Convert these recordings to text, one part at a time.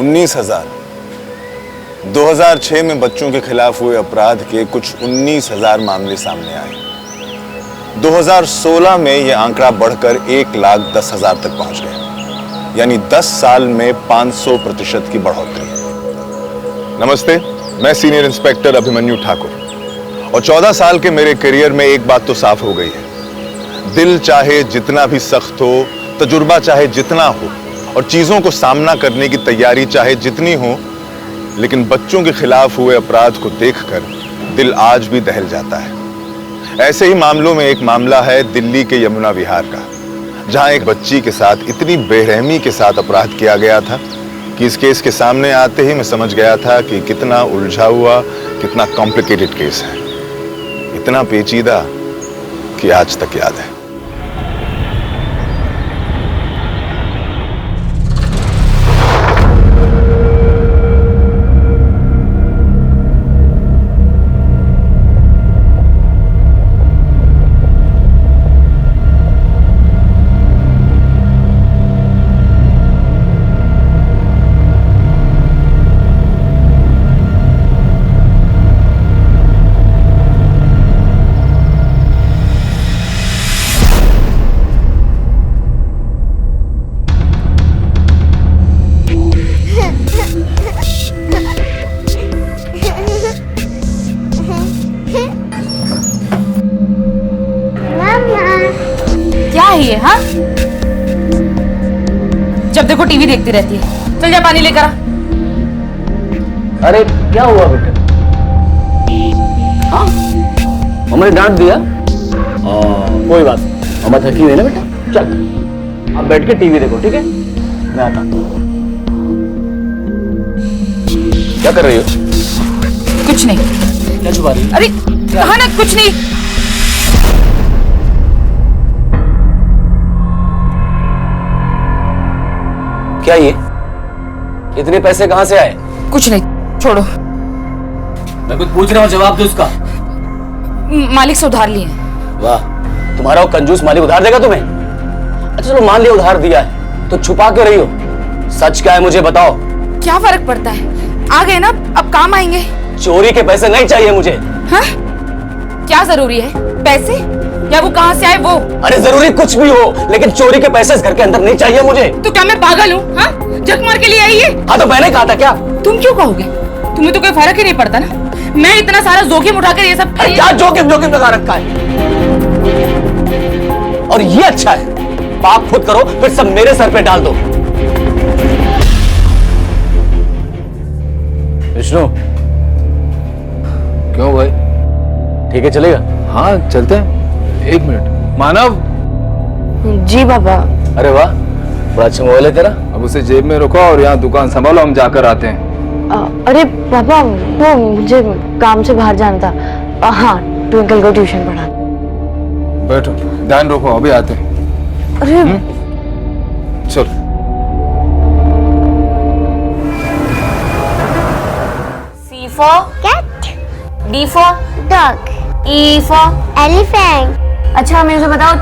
19,000। 2006 में बच्चों के खिलाफ हुए अपराध के कुछ 19,000 मामले सामने आए। 2016 में यह आंकड़ा बढ़कर 1,10,000 तक पहुंच गया, यानी 10 साल में 500% की बढ़ोतरी। नमस्ते, मैं सीनियर इंस्पेक्टर अभिमन्यु ठाकुर और 14 साल के मेरे करियर में एक बात तो साफ हो गई है। दिल चाहे जितना भी सख्त हो, तजुर्बा चाहे जितना हो और चीजों को सामना करने की तैयारी चाहे जितनी हो, लेकिन बच्चों के खिलाफ हुए अपराध को देखकर दिल आज भी दहल जाता है। ऐसे ही मामलों में एक मामला है दिल्ली के यमुना विहार का, जहां एक बच्ची के साथ इतनी बेरहमी के साथ अपराध किया गया था कि इस केस के सामने आते ही मैं समझ गया था कि कितना उलझा हुआ, कितना कॉम्प्लिकेटेड केस है, इतना पेचीदा कि आज तक याद है। है हाँ? जब देखो टीवी देखती रहती है। चल जा पानी लेकर आ। अरे क्या हुआ बेटा? हाँ मम्मा ने डांट दिया। कोई बात नहीं, मम्मा थकी हुई है ना बेटा। चल आप बैठ के टीवी देखो, ठीक है? मैं आता हूँ। क्या कर रही हो? कुछ नहीं। क्या छुपा रही हो? अरे कहा ना कुछ नहीं। क्या ये इतने पैसे कहां से आए? कुछ नहीं, छोड़ो। मैं कुछ पूछ रहा हूँ, जवाब दो उसका। मालिक से उधार लिए। वाह, तुम्हारा वो कंजूस मालिक उधार देगा तुम्हें? अच्छा चलो मान लिया उधार दिया है, तो छुपा क्यों रही हो? सच क्या है मुझे बताओ। क्या फर्क पड़ता है, आ गए ना, अब काम आएंगे। चोरी के पैसे नहीं चाहिए मुझे। हाँ? क्या जरूरी है, पैसे या वो कहां से आए वो? अरे जरूरी कुछ भी हो, लेकिन चोरी के पैसे इस घर के अंदर नहीं चाहिए मुझे। तो क्या मैं पागल हूँ? हाँ? जग मार के लिए आई है? हाँ तो मैंने कहा था क्या? तुम क्यों कहोगे? तुम्हें तो कोई फर्क ही नहीं पड़ता ना। मैं इतना सारा जोखिम उठाकर ये सब क्या जोखिम लगा रखा है? और ये अच्छा है, पाप खुद करो फिर सब मेरे सर पे डाल दो। विष्णु क्यों भाई, ठीक है चलेगा? हाँ चलते हैं। एक मिनट। मानव। जी बाबा। अरे वाह, बड़ा अच्छा मोबाइल है तेरा। अब उसे जेब में रखो और यहाँ दुकान संभालो, हम जाकर आते हैं। अरे पापा वो मुझे काम से बाहर जाना था। हाँ ट्विंकल को ट्यूशन पढ़ा। बैठो, ध्यान रखो, अभी आते हैं। अरे चलो। C for cat, D for dog, E for elephant। अच्छा मेरे से बताओ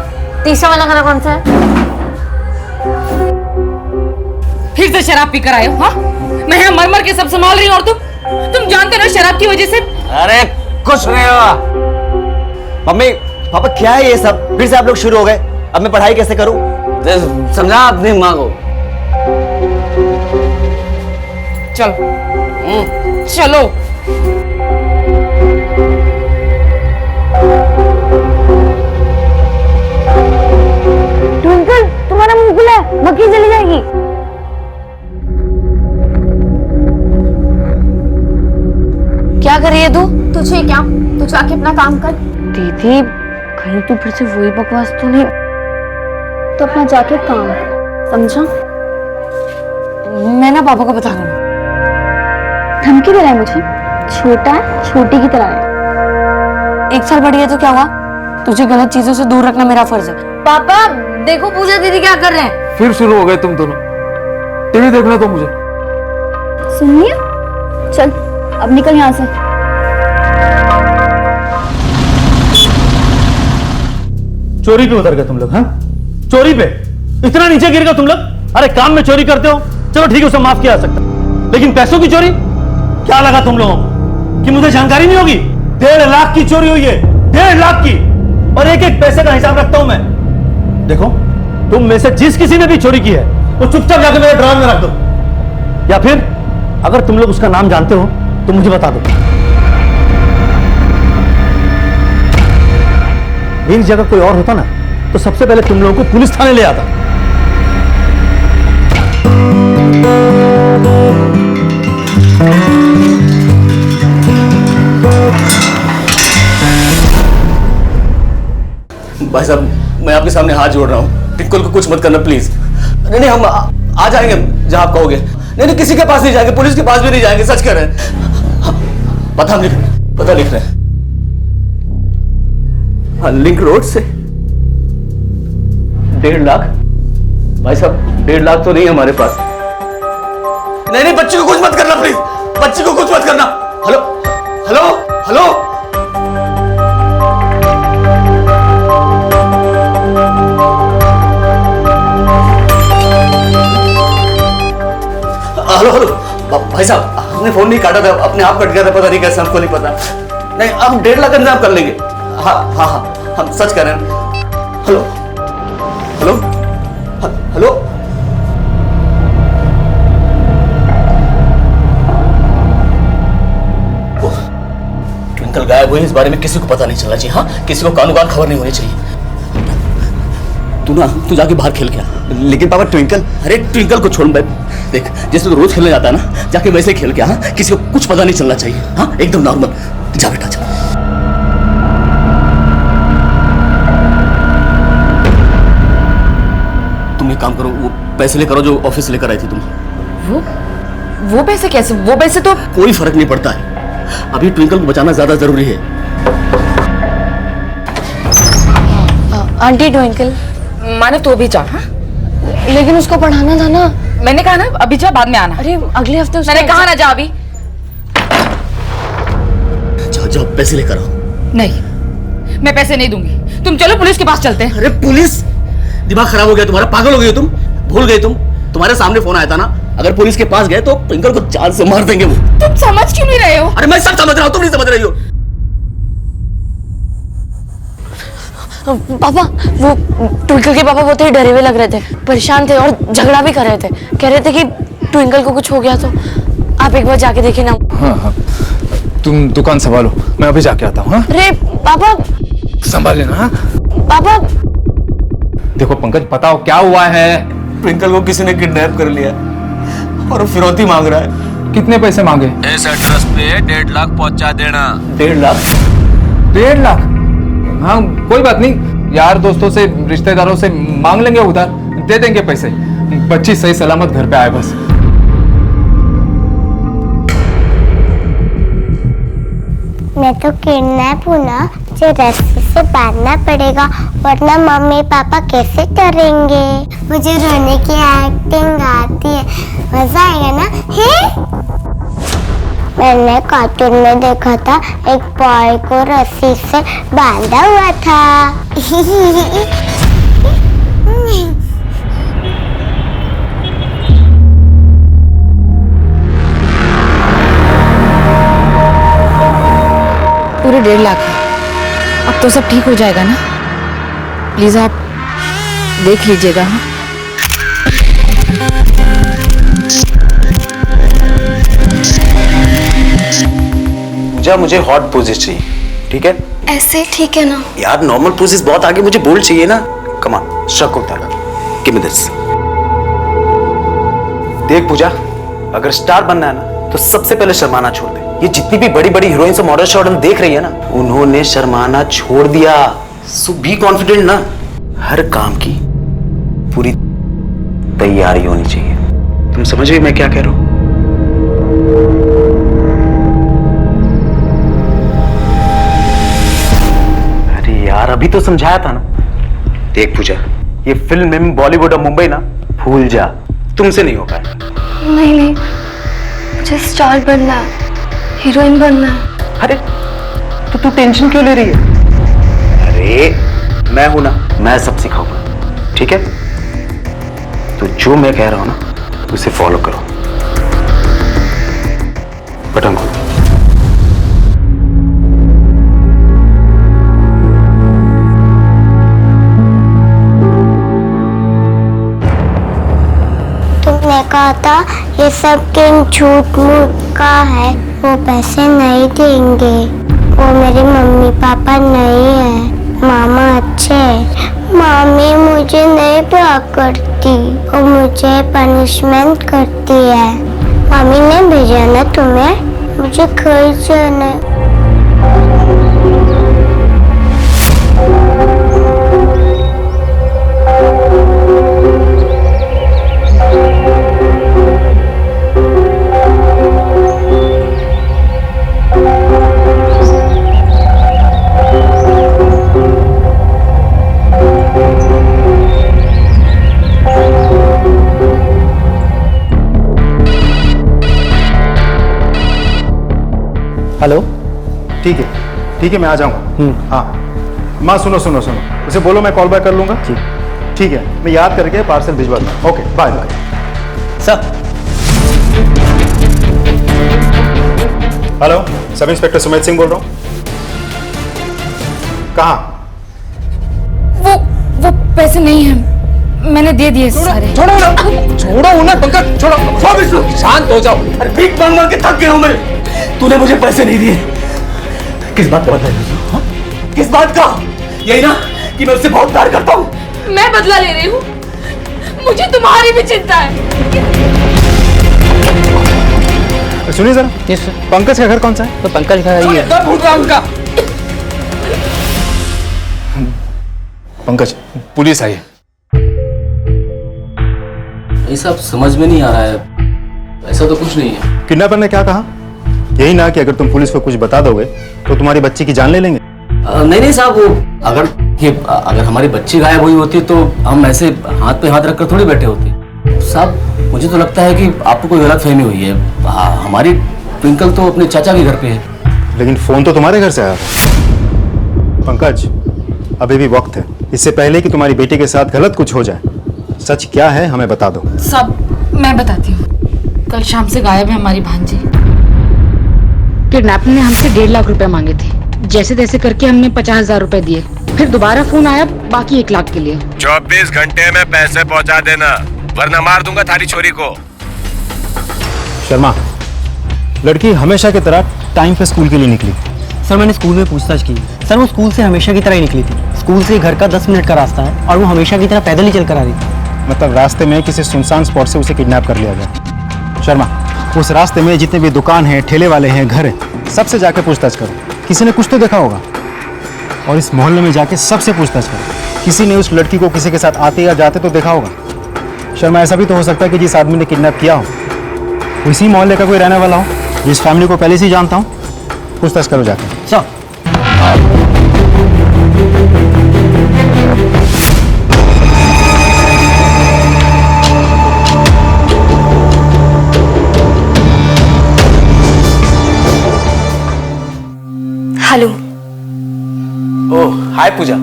तीसरा वाला खाना कौन सा है? फिर से शराब पीकर आए हो? हाँ? मैं यहाँ मर के सब संभाल रही हूँ और तुम जानते ना शराब की वजह से। अरे कुछ नहीं हुआ। मम्मी पापा क्या है ये सब? फिर से आप लोग शुरू हो गए। अब मैं पढ़ाई कैसे करूं? समझा अपनी माँ को। चलो चलो। ट्विंकल तुम्हारा मुंह खुला है, मक्खी चली जाएगी। क्या कर रही है तू? तुझे क्या, तू जाके अपना काम कर। दीदी कहीं तू फिर से वही बकवास तो नहीं? तो अपना जाके काम कर, समझा? मैं ना पापा को बता दूंगा। धमकी दे रहा है मुझे? छोटा है, छोटी की तरह है। 1 साल बढ़ी है तो क्या हुआ? तुझे गलत चीजों से दूर रखना मेरा फर्ज है। पापा देखो पूजा दीदी क्या कर रहे हैं। फिर शुरू हो गए तुम दोनों। टीवी देखना तो मुझे। सुन लिया? चल अब निकल यहाँ से। चोरी पे उतर गए तुम लोग? हाँ चोरी पे इतना नीचे गिर गए तुम लोग? अरे काम में चोरी करते हो, चलो ठीक है उसे माफ किया जा सकता, लेकिन पैसों की चोरी? क्या लगा तुम लोगों को कि मुझे जानकारी नहीं होगी? 1.5 लाख की चोरी हुई है, 1.5 लाख की, और एक एक पैसे का हिसाब रखता हूं मैं। देखो, तुम में से जिस किसी ने भी चोरी की है वो चुपचाप जाकर मेरे ड्रॉर में रख दो, या फिर अगर तुम लोग उसका नाम जानते हो तो मुझे बता दो। मेरी जगह कोई और होता ना तो सबसे पहले तुम लोगों को पुलिस थाने ले आता। भाई साहब, मैं आपके सामने हाथ जोड़ रहा हूँ, ट्विंकल को कुछ मत करना प्लीज। नहीं, हम आ जाएंगे जहां आप कहोगे। नहीं, किसी के पास नहीं जाएंगे, पुलिस के पास भी नहीं जाएंगे, सच कह रहे हैं। पता लिख रहे हैं। हाँ, लिंक रोड से 1.5 लाख। भाई साहब, 1.5 लाख तो नहीं है हमारे पास। नहीं, बच्ची को कुछ मत करना प्लीज, बच्ची को कुछ मत करना। Hello hello hello, hello hello. भाई साहब, आपने फोन नहीं काटा था, अपने आप कट गया था, पता नहीं कैसे, हमको नहीं पता। नहीं, हम 1.5 लाख का इंतजाम कर लेंगे। हाँ हाँ हाँ, हम सच कह रहे हैं। Hello hello hello. ट्विंकल गायब हुई, इस बारे में किसी को पता नहीं चलना चाहिए। हाँ, किसी को कानून खबर नहीं होनी चाहिए। तू जाके बाहर खेल गया। लेकिन पापा, ट्विंकल, अरे ट्विंकल को छोड़, देख, जैसे तो रोज खेलने जाता है ना, जाके वैसे खेल के। हाँ, किसी को कुछ पता नहीं चलना चाहिए। हाँ, एकदम नॉर्मल। जा बेटा, जा। तुम एक काम करो, वो पैसे लेकर आओ जो ऑफिस लेकर आई थी तुम। वो पैसे कैसे? वो पैसे तो कोई फर्क नहीं पड़ता है, अभी ट्विंकल को बचाना ज्यादा जरूरी है। आंटी ट्विंकल, माने तो अभी जा। हाँ, लेकिन उसको पढ़ाना था ना। मैंने कहा ना अभी जा, बाद में आना। अरे अगले हफ्ते मैंने कहा ना जा अभी। जाओ, पैसे लेकर आओ। नहीं, मैं पैसे नहीं दूंगी। तुम चलो, पुलिस के पास चलते हैं। अरे पुलिस? दिमाग खराब हो गया तुम्हारा, पागल हो गए तुम, भूल गए तुम। तुम्हारे सामने फोन आया था ना, अगर पुलिस के पास गए तो ट्विंकल को जान से मार देंगे वो। तुम समझ क्यों नहीं रहे हो? अरे मैं सब समझ रहा हूँ, तुम नहीं समझ रही हो। पापा, वो ट्विंकल के पापा बहुत ही डरे हुए लग रहे थे, परेशान थे और झगड़ा भी कर रहे थे। कह रहे थे कि ट्विंकल को कुछ हो गया तो आप एक बार जाके देखे ना। हाँ, तुम दुकान संभालो, मैं अभी जाके आता हूँ। हाँ, अरे पापा, संभाल लेना। हाँ, पापा। देखो पंकज, बताओ क्या हुआ है? ट्विंकल को किसी ने किडनैप कर लिया और वो फिरौती मांग रहा है। कितने पैसे मांगे? इस एड्रेस पे 1.5 लाख पहुंचा देना। 1.5 लाख? 1.5 लाख? हाँ, कोई बात नहीं, यार दोस्तों से, रिश्तेदारों से मांग लेंगे उधार, दे देंगे पैसे। बच्ची सही सलामत घर पे आए बस। मैं तो किडनैप हूँ ना, मुझे रस्सी से बांधना पड़ेगा, वरना मम्मी पापा कैसे करेंगे। मुझे रोने की एक्टिंग आती है, मजा आएगा ना? है? मैंने कार्टून में देखा था, एक बॉय को रस्सी से बांधा हुआ था। पूरे 1.5 लाख है। अब तो सब ठीक हो जाएगा ना? प्लीज आप देख लीजिएगा। हाँ, पूजा, मुझे हॉट पोजेस चाहिए, ठीक है? ऐसे ठीक है ना? यार नॉर्मल पोजेस बहुत आगे, मुझे बोल्ड चाहिए ना। कम ऑन, शक होता है। Give me this. देख पूजा, अगर स्टार बनना है ना तो सबसे पहले शर्माना छोड़ दे। ये जितनी भी बड़ी बड़ी हीरोइंस और मॉडल शॉडल देख रही है ना, उन्होंने शर्माना छोड़ दिया। सो बी कॉन्फिडेंट ना। हर काम की पूरी तैयारी होनी चाहिए। तुम समझ गए मैं क्या कह रहा हूं? अरे यार, अभी तो समझाया था ना। देख पूजा, ये फिल्म में बॉलीवुड और मुंबई ना, भूल जा, तुमसे नहीं हो पाएगा। नहीं, मुझे स्टार बनना है, हीरोइन बनना है। अरे तो तू टेंशन क्यों ले रही है? अरे मैं हूं ना, मैं सब सिखाऊंगा, ठीक है? तो जो मैं कह रहा हूं ना, उसे फॉलो करो। ये सब किन झूठ मूठ का है, वो पैसे नहीं देंगे। वो मेरे मम्मी पापा नहीं है, मामा अच्छे है, मामी मुझे नहीं प्यार करती, वो मुझे पनिशमेंट करती है। मामी ने भेजा ना तुम्हें, मुझे घर जाना है। हेलो, ठीक है मैं आ जाऊंगा। हाँ माँ सुनो, उसे बोलो मैं कॉल बैक कर लूंगा। ठीक है, मैं याद करके पार्सल भिजवा दूंगा। Okay bye bye. Sir hello, सब इंस्पेक्टर सुमित सिंह बोल रहा हूँ। कहाँ? वो पैसे नहीं है, मैंने दे दिए सारे। छोड़ो ना पंकज, छोड़ो। शांत हो जाओ। अरे भीख मांग मांग के थक गया हूं मैं। तूने मुझे पैसे नहीं दिए, किस बात का बदला है? किस बात का? यही ना कि मैं उससे बहुत प्यार करता हूं। मैं बदला ले रही हूँ, मुझे तुम्हारी भी चिंता है। सुनिए जरा, पंकज का घर कौन सा है? तो पंकज का ये उनका पंकज, पुलिस आई है। ये सब समझ में नहीं आ रहा है, ऐसा तो कुछ नहीं है। किडनैपर ने क्या कहा? यही ना कि अगर तुम पुलिस को कुछ बता दोगे तो तुम्हारी बच्ची की जान ले लेंगे। नहीं साहब, वो अगर हमारी बच्ची गायब हुई होती तो हम ऐसे हाथ पे हाथ रखकर थोड़ी बैठे होते। साहब मुझे तो लगता है कि आपको कोई गलतफहमी हुई है। हमारी ट्विंकल तो अपने चाचा के घर पे है। लेकिन फोन तो तुम्हारे घर से आया था। पंकज, अभी भी वक्त है, इससे पहले कि तुम्हारी बेटी के साथ गलत कुछ हो जाए। सच क्या है हमें बता दो। सब मैं बताती हूँ। कल शाम से गायब है हमारी भांजी। किडनैपर ने हमसे 1.5 लाख रुपए मांगे थे। जैसे तैसे करके हमने 50,000 रुपए दिए। फिर दोबारा फोन आया बाकी 1 लाख के लिए। 24 घंटे में पैसे पहुंचा देना, वरना मार दूंगा थारी छोरी को। शर्मा, लड़की हमेशा की तरह टाइम पे स्कूल के लिए निकली। सर मैंने स्कूल में पूछताछ की। सर वो स्कूल से हमेशा की तरह ही निकली थी। स्कूल से घर का 10 मिनट का रास्ता है और वो हमेशा की तरह पैदल ही चल कर आ रही थी। मतलब रास्ते में किसी सुनसान स्पॉट से उसे किडनैप कर लिया गया। शर्मा, उस रास्ते में जितने भी दुकान हैं, ठेले वाले हैं, घर है, सबसे जाके पूछताछ करो। किसी ने कुछ तो देखा होगा। और इस मोहल्ले में जाके सबसे पूछताछ करो, किसी ने उस लड़की को किसी के साथ आते या जाते तो देखा होगा। शर्मा, ऐसा भी तो हो सकता है कि जिस आदमी ने किडनैप किया हो वो इसी मोहल्ले का कोई रहने वाला हो, जिस फैमिली को पहले से ही जानता हूँ। पूछताछ करो जाके। Sir hello. Oh hi Puja,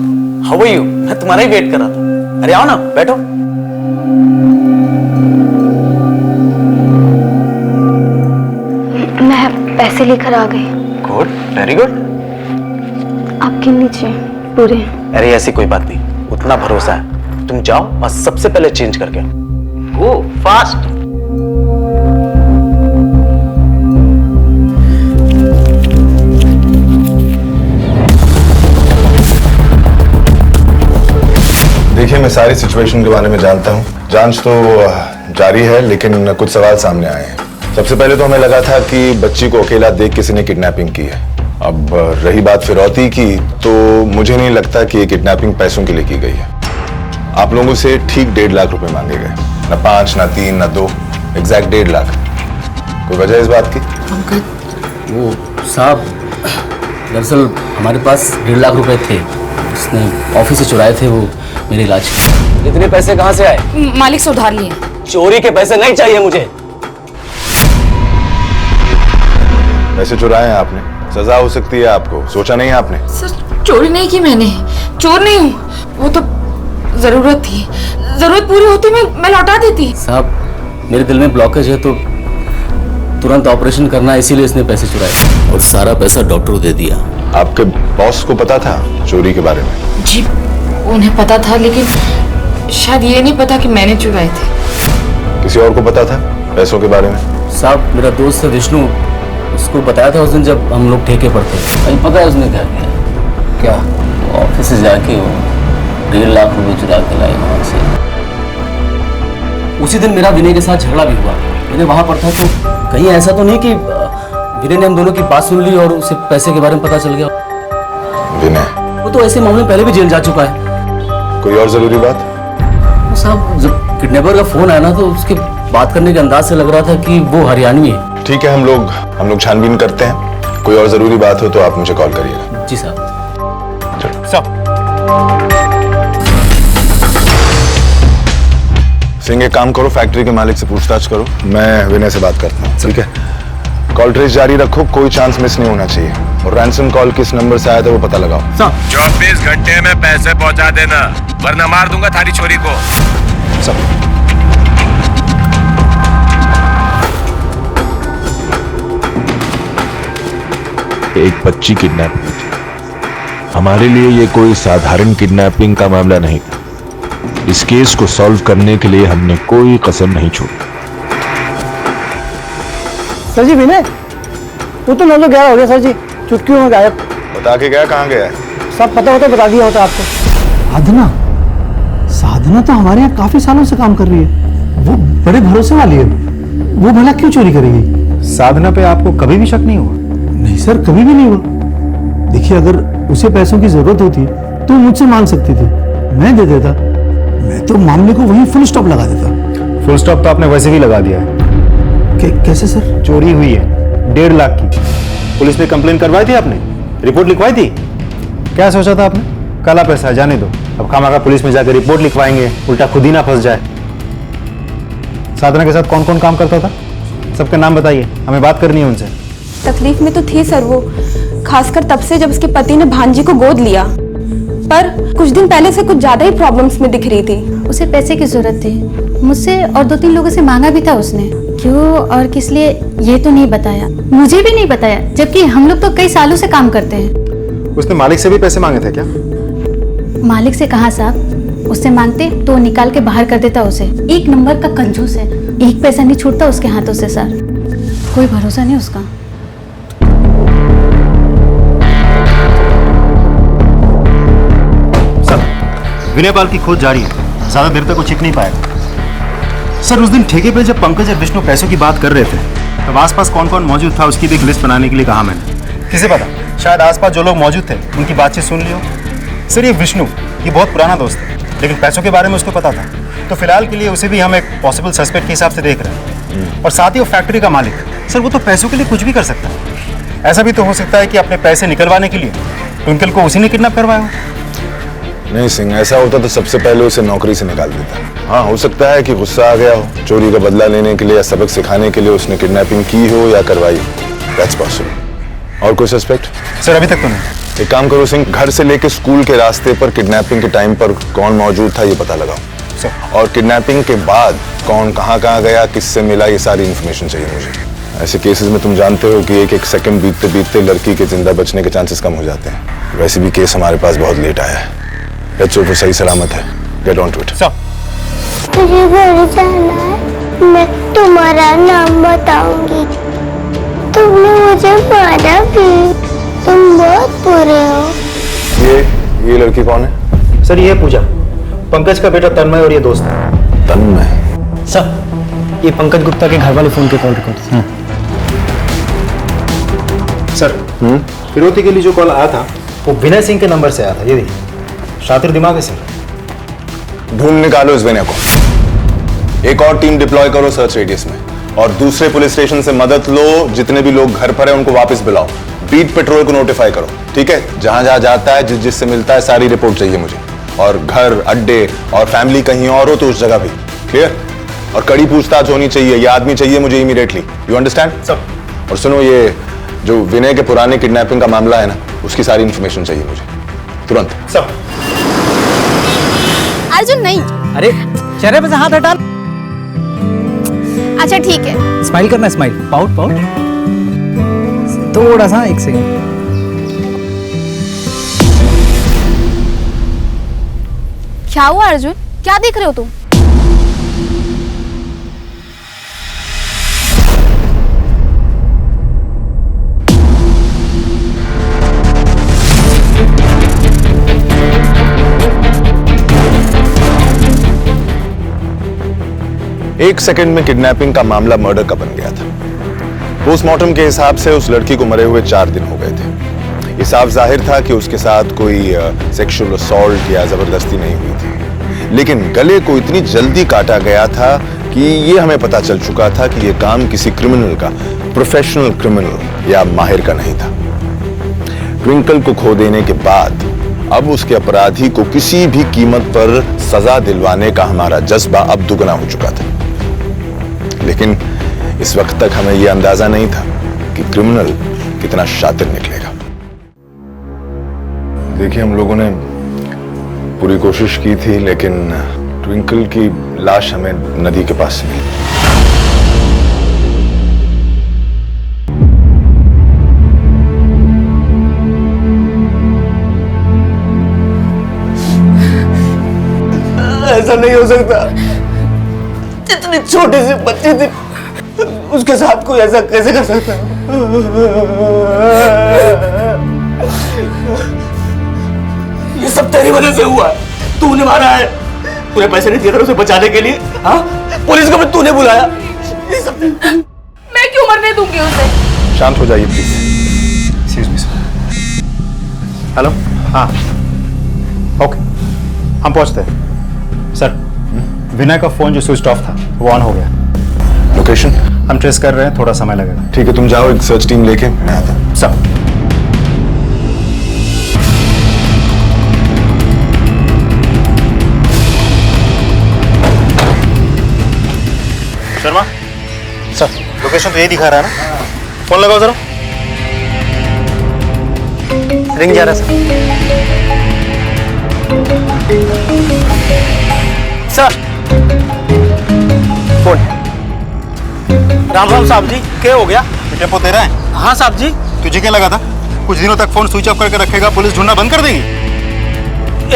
how are you? मैं तुम्हारा ही वेट कर रहा था। अरे आओ ना, बैठो। मैं पैसे लेकर आ गई। Good, very good. आपके नीचे पूरे। अरे ऐसी कोई बात नहीं, उतना भरोसा है। तुम जाओ और सबसे पहले चेंज करके गो फास्ट। देखिए, मैं सारी सिचुएशन के बारे में जानता हूँ। जांच तो जारी है, लेकिन कुछ सवाल सामने आए हैं। सबसे पहले तो हमें लगा था कि बच्ची को अकेला देख किसी ने किडनैपिंग की है। अब रही बात फिरौती की, तो मुझे नहीं लगता कि ये किडनैपिंग पैसों के लिए की गई है। आप लोगों से ठीक 1.5 लाख रुपए मांगे गए, ना 5, ना 3, ना 2, एग्जैक्ट 1.5 लाख। कोई वजह इस बात की? वो साहब, दरअसल हमारे पास 1.5 लाख रुपए थे। उसने ऑफिस से चुराए थे, वो मेरे इलाज के। इतने पैसे कहाँ से आए? मालिक से उधार लिए। चोरी के पैसे नहीं चाहिए मुझे। पैसे चुराए हैं आपने, सजा हो सकती है आपको। सोचा नहीं आपने? सर चोरी नहीं की मैंने, चोर नहीं हूँ। वो तो जरूरत थी, जरूरत पूरी होती मैं लौटा देती। साहब मेरे दिल में ब्लॉकेज है, तो तुरंत ऑपरेशन करना, इसीलिए इसने पैसे चुराए और सारा पैसा डॉक्टर को दे दिया। आपके बॉस को पता था चोरी के बारे में? जी उन्हें पता था, लेकिन शायद ये नहीं पता कि मैंने चुराए थे। किसी और को पता था? पैसों के बारे में? साहब मेरा दोस्त है विष्णु, उसको बताया था उस दिन जब हम लोग ठेके पर थे। भाई पता है उसने क्या किया? क्या? ऑफिस से जाके वो 1.5 लाख रुपए चुरा के लाई वहां से। उसी दिन मेरा विनय के साथ झगड़ा भी हुआ। मैंने वहां पर था तो कहीं ऐसा तो नहीं कि विनय ने हम दोनों की बात सुन ली और उसे पैसे के बारे में पता चल गया? विनय? वो तो ऐसे मामले पहले भी जेल जा चुका है। कोई और जरूरी बात? साहब जब किडनैपर का फोन आया ना तो उसके बात करने के अंदाज से लग रहा था कि वो हरियाणवी है। ठीक है, हम लोग छानबीन करते हैं। कोई और जरूरी बात हो तो आप मुझे कॉल करिएगा। जी साहब। सिंह, एक काम करो, फैक्ट्री के मालिक से पूछताछ करो, मैं विनय से बात करता हूँ। ठीक है, कॉल ट्रेस जारी रखो, कोई चांस मिस नहीं होना चाहिए। और रैंसम कॉल किस नंबर से आया था वो पता लगाओ। 24 घंटे में पैसे पहुंचा देना, वरना मार दूंगा थारी छोरी को। सब एक बच्ची किडनैप हुई थी। हमारे लिए ये कोई साधारण किडनैपिंग का मामला नहीं था। इस केस को सॉल्व करने के लिए हमने कोई कसर नहीं छोड़ी। सर जी विनय, वो तो 9:11 हो गया सर जी, चुटकियों में गायब। बता के गया कहाँ गया है? सब पता होता बता दिया होता आपको। साधना, साधना तो हमारे यहाँ काफी सालों से काम कर रही है, वो बड़े भरोसे वाली है, वो भला क्यों चोरी करेगी? साधना पे आपको कभी भी शक नहीं हुआ? नहीं सर, कभी भी नहीं हुआ। देखिए, अगर उसे पैसों की जरूरत होती तो मुझसे मांग सकती थी, मैं दे देता। मैं तो मामले को वहीं फुल स्टॉप लगा देता। फुल स्टॉप तो आपने वैसे भी लगा दिया है। कैसे सर? चोरी हुई है 1.5 लाख की। पुलिस पे कंप्लेन करवाई थी आपने? रिपोर्ट लिखवाई थी? क्या सोचा था आपने? काला पैसा है, जाने दो। अब खामखा पुलिस में जाकर रिपोर्ट लिखवाएंगे, उल्टा खुद ही ना फंस जाए। साधना के साथ कौन कौन काम करता था? सबके नाम बताइए, हमें बात करनी है उनसे। तकलीफ में तो थी सर वो, खासकर तब से जब उसके पति ने भांजी को गोद लिया। पर कुछ दिन पहले से कुछ ज्यादा ही प्रॉब्लम्स में दिख रही थी। उसे पैसे की जरूरत थी, मुझसे और 2-3 लोगों से मांगा भी था उसने। क्यों और किस लिए ये तो नहीं बताया, मुझे भी नहीं बताया, जबकि हम लोग तो कई सालों से काम करते हैं। उसने मालिक से भी पैसे मांगे थे क्या? मालिक से कहा साहब, उससे मांगते तो निकाल के बाहर कर देता उसे। एक नंबर का कंजूस है, एक पैसा नहीं छूटता उसके हाथों से सर, कोई भरोसा नहीं उसका। विनय पाल की खोज जारी है, ज्यादा देर तक वो छिप नहीं पाएगा। सर उस दिन ठेके पे जब पंकज और विष्णु पैसों की बात कर रहे थे तब आसपास कौन कौन मौजूद था उसकी भी एक लिस्ट बनाने के लिए कहा मैंने। किसे पता, शायद आसपास जो लोग मौजूद थे उनकी बातचीत सुन लियो। सर ये विष्णु, ये बहुत पुराना दोस्त है, लेकिन पैसों के बारे में उसको पता था, तो फिलहाल के लिए उसे भी हम एक पॉसिबल सस्पेक्ट के हिसाब से देख रहे हैं। और साथ ही वो फैक्ट्री का मालिक, सर वो तो पैसों के लिए कुछ भी कर सकता है। ऐसा भी तो हो सकता है कि अपने पैसे निकलवाने के लिए ट्विंकल को उसी ने किडनैप करवाया हो। नहीं सिंह, ऐसा होता तो सबसे पहले उसे नौकरी से निकाल देता। हाँ, हो सकता है कि गुस्सा आ गया हो, चोरी का बदला लेने के लिए या सबक सिखाने के लिए उसने किडनैपिंग की हो या करवाई हो। That's possible. और कोई सस्पेक्ट? सर अभी तक तो नहीं। एक काम करो सिंह, घर से लेके स्कूल के रास्ते पर किडनैपिंग के टाइम पर कौन मौजूद था ये पता लगाओ। सर। और किडनैपिंग के बाद कौन कहाँ गया, किससे मिला, ये सारी इन्फॉर्मेशन चाहिए मुझे। ऐसे केसेस में तुम जानते हो कि एक एक सेकंड बीतते बीतते लड़की के जिंदा बचने के चांसेस कम हो जाते हैं। वैसे भी केस हमारे पास बहुत लेट आया है। लेट्स होप वो सही सलामत है। Get on to it. मुझे घर जाना है, मैं तुम्हारा नाम बताऊंगी। तुमने मुझे मारा भी, तुम बहुत बुरे हो। ये लड़की कौन है? सर ये पूजा, पंकज का बेटा तन्मय और ये दोस्त है। तन्मय? सर ये पंकज गुप्ता के घर वाले फोन के कॉल रिकॉर्ड। सर फिरौती के लिए जो कॉल आया था वो विनय सिंह के नंबर से आया था। ये देखिए, शातिर दिमाग है सर। ढूंढ निकालो इस विनय को। एक और टीम डिप्लॉय करो सर्च रेडियस में, और दूसरे पुलिस स्टेशन से मदद लो। जितने भी लोग घर पर हैं उनको वापस बुलाओ। बीट पेट्रोल को नोटिफाई करो, ठीक है? जहां जहां जाता है, जिससे मिलता है, सारी रिपोर्ट चाहिए मुझे। और घर, अड्डे और फैमिली कहीं और हो तो उस जगह भी। क्लियर? और कड़ी पूछताछ होनी चाहिए। ये आदमी चाहिए मुझे इमीडिएटली। You understand? सब। और सुनो, ये जो विनय के पुराने किडनैपिंग का मामला है ना, उसकी सारी इंफॉर्मेशन चाहिए मुझे तुरंत। सब। अर्जुन नहीं। अरे चेहरे पे से हाथ हटा। अच्छा ठीक है। स्माइल करना, स्माइल, पाउट पाउट, थोड़ा सा, एक सेकंड। क्या हुआ अर्जुन, क्या देख रहे हो तुम? 1 सेकंड में किडनैपिंग का मामला मर्डर का बन गया था। पोस्टमार्टम के हिसाब से उस लड़की को मरे हुए 4 दिन हो गए थे। ये साफ जाहिर था कि उसके साथ कोई सेक्सुअल असॉल्ट या जबरदस्ती नहीं हुई थी, लेकिन गले को इतनी जल्दी काटा गया था कि ये हमें पता चल चुका था कि ये काम किसी क्रिमिनल का, प्रोफेशनल क्रिमिनल या माहिर का नहीं था। ट्विंकल को खो देने के बाद अब उसके अपराधी को किसी भी कीमत पर सजा दिलवाने का हमारा जज्बा अब दुगना हो चुका था। लेकिन इस वक्त तक हमें यह अंदाजा नहीं था कि क्रिमिनल कितना शातिर निकलेगा। देखिए, हम लोगों ने पूरी कोशिश की थी, लेकिन ट्विंकल की लाश हमें नदी के पास मिली। ऐसा नहीं हो सकता। इतनी छोटी सी बच्ची थी, उसके साथ कोई ऐसा कैसे कर सकता? ये सब तेरी वजह से हुआ। तूने मारा है, तूने पैसे नहीं दिए थे उसे बचाने के लिए। हाँ, पुलिस को भी तूने बुलाया। ये सब मैं क्यों मरने दूंगी उसे? शांत हो जाइए please. Excuse me sir. Hello, हाँ, ओके, हम पहुंचते हैं। सर, विनय का फोन जो स्विच ऑफ था वो ऑन हो गया। लोकेशन हम ट्रेस कर रहे हैं, थोड़ा समय लगेगा। ठीक है, तुम जाओ, एक सर्च टीम लेके मैं आता हूं। सर, शर्मा सर, लोकेशन तो यही दिखा रहा है ना? फोन लगाओ जरा। रिंग जा रहा है सर। फोन। राम राम साहब जी, क्या हो गया? टेम्पो तेरा है? हाँ साहब जी। तुझे क्या लगा था कुछ दिनों तक फोन स्विच ऑफ करके रखेगा, पुलिस ढूंढना बंद कर देगी?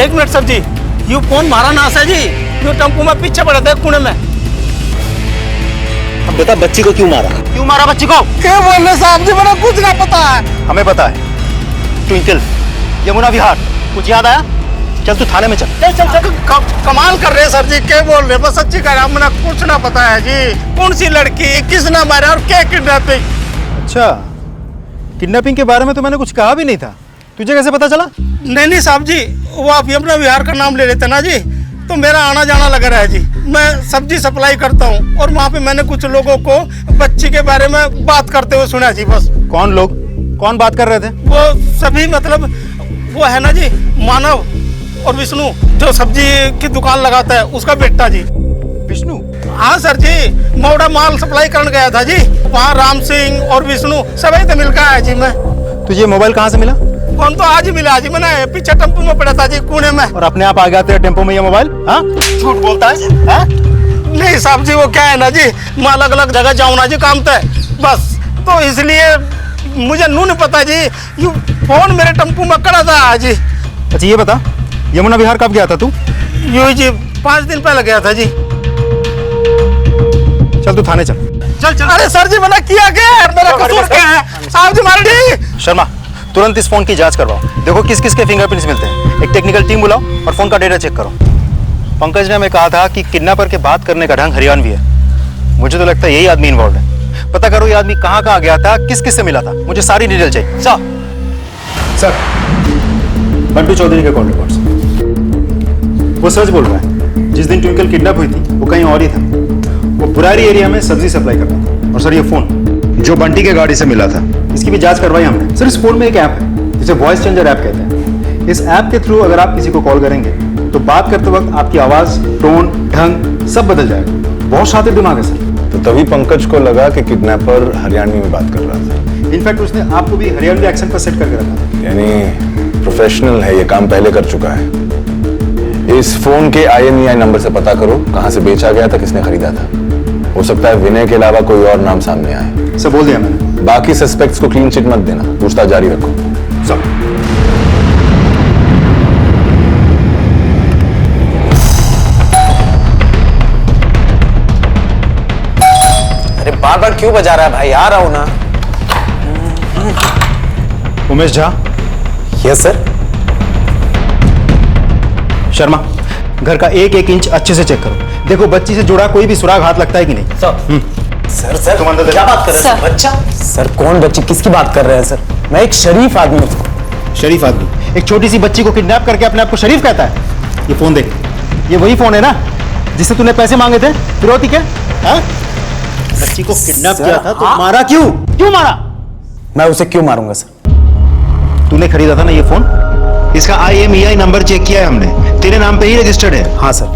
1 मिनट साहब जी, यू फोन मारा ना है जी, जो टेम्पो में पीछे पड़ा था कुएं में। अब बता, बच्ची को क्यों मारा? क्यों मारा बच्ची को? क्या बोल रहे साहब जी, मुझे कुछ ना पता है। हमें पता है। ट्विंकल, यमुना विहार, कुछ याद आया? चल तू थाने में चल। चल चल। कमाल कर रहे हैं सर जी, क्या बोल रहे हैं? बस सच्ची कह रहा हूं, मुझे कुछ ना पता है जी। कौन सी लड़की, किसने मारा और क्या किडनैपिंग? अच्छा, किडनैपिंग के बारे में तो मैंने कुछ कहा भी नहीं था, तुझे कैसे पता चला? नहीं साहब जी, वो आप यमुना विहार का नाम ले लेते ना जी, तो मेरा आना जाना लगा रहा है जी। मैं सब्जी सप्लाई करता हूँ और वहाँ पे मैंने कुछ लोगों को बच्ची के बारे में बात करते हुए सुना जी। बस। कौन लोग, कौन बात कर रहे थे? वो सभी, मतलब वो है ना जी, मानव और विष्णु, जो सब्जी की दुकान लगाता है, उसका बेटा जी। विष्णु? हाँ सर जी, मौड़ा माल सप्लाई करने गया था जी। वहाँ राम सिंह और विष्णु सभी से मिलकर आया जी मैं। तुझे मोबाइल कहाँ से मिला? फोन तो आज ही मिला जी, मैंने पीछे टेम्पो में पड़ा था जी, कोने में। और अपने आप आ गया तेरे टेम्पो में ये मोबाइल? हाँ, झूठ बोलता है? हाँ? नहीं साहब जी, वो क्या है ना जी, मैं अलग अलग जगह जाऊँ ना जी काम पे, बस तो इसलिए मुझे नहीं पता जी। यू फोन मेरे टेम्पो में कड़ा था जी। अच्छा ये बता, यमुना विहार कब गया था तू? यू जी 5 दिन पहले गया था जी। चल तू थाने चल। चल चल। अरे सर जी, मैंने किया क्या? मेरा कसूर क्या है? साहब जी मार दी। शर्मा, तुरंत इस फोन की जांच करवाओ, देखो किस किस के फिंगरप्रिंट्स मिलते हैं। एक टेक्निकल टीम बुलाओ और फोन का डेटा चेक करो। पंकज ने हमें कहा था कि किडनैपर के बात करने का ढंग हरियाणवी है। मुझे तो लगता है यही आदमी इन्वॉल्व है। पता करो ये आदमी कहाँ कहाँ गया था, किस किस से मिला था, मुझे सारी डिटेल चाहिए। सर, बंटू चौधरी के कॉल रिपोर्ट्स। वो सच बोल रहा है, जिस दिन ट्विंकल किडनैप हुई थी वो कहीं और ही था। वो बुरारी एरिया में सब्जी सप्लाई करता था। और सर ये फोन जो बंटी के गाड़ी से मिला था, इसकी भी जांच करवाई हमने। सर इस फोन में एक ऐप है जिसे वॉइस चेंजर ऐप कहते हैं। इस ऐप के थ्रू अगर आप किसी को कॉल करेंगे तो बात करते वक्त आपकी आवाज, टोन, ढंग सब बदल जाएगा। बहुत शातिर दिमाग है सर। तो तभी पंकज को लगा कि किडनैपर हरियाणवी में बात कर रहा था। इनफैक्ट उसने आपको भी हरियाणवी एक्सेंट पर सेट करके रखा था। यानी प्रोफेशनल है, ये काम पहले कर चुका है। इस फोन के IMEI नंबर से पता करो कहां से बेचा गया था, किसने खरीदा था। हो सकता है विनय के अलावा कोई और नाम सामने आए। सब बोल दिया मैंने। बाकी सस्पेक्ट्स को क्लीन चिट मत देना, पूछताछ जारी रखो। सब। अरे बार बार क्यों बजा रहा है भाई? आ रहा हूं ना। उमेश झा? Yes sir. शर्मा, घर का एक एक इंच अच्छे से चेक करो, देखो बच्ची से जुड़ा कोई भी सुराग हाथ लगता है कि नहीं? सर सर क्या बात कर रहे हैं बच्चा? सर कौन बच्ची, किसकी बात कर रहे हैं सर? मैं एक शरीफ आदमी हूँ। शरीफ आदमी एक छोटी सी बच्ची को किडनैप करके अपने आप को शरीफ कहता है? ये फोन देख, ये वही फोन है ना जिससे तूने पैसे मांगे थे? फिरौती क्या? हाँ? बच्ची को किडनैप किया था तो मारा क्यों? क्यों मारा? मैं उसे क्यों मारूंगा सर? तूने खरीदा था ना ये फोन, इसका IMEI नंबर चेक किया है हमने, तेरे नाम पे ही रजिस्टर्ड है। हाँ सर।